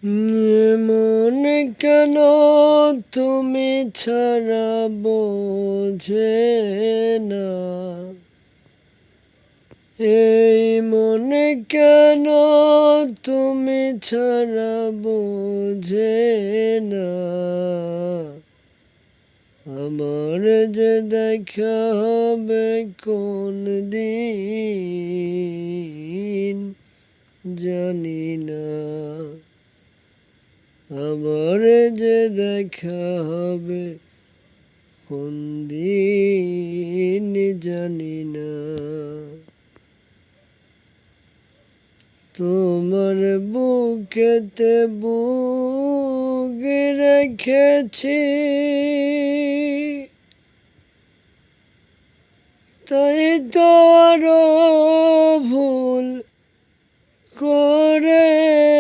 মন কেন তুমি ছাড়া বোঝে না, এই মন কেন তুমি ছাড়া বোঝে না। আমার যে দেখা হবে কোন দিন জানি না, আমার যে দেখা হবে কোন দিন জানি না। তোমার বুকেতে বুক রেখেছি, তাই তো আরো ভুল করেছি।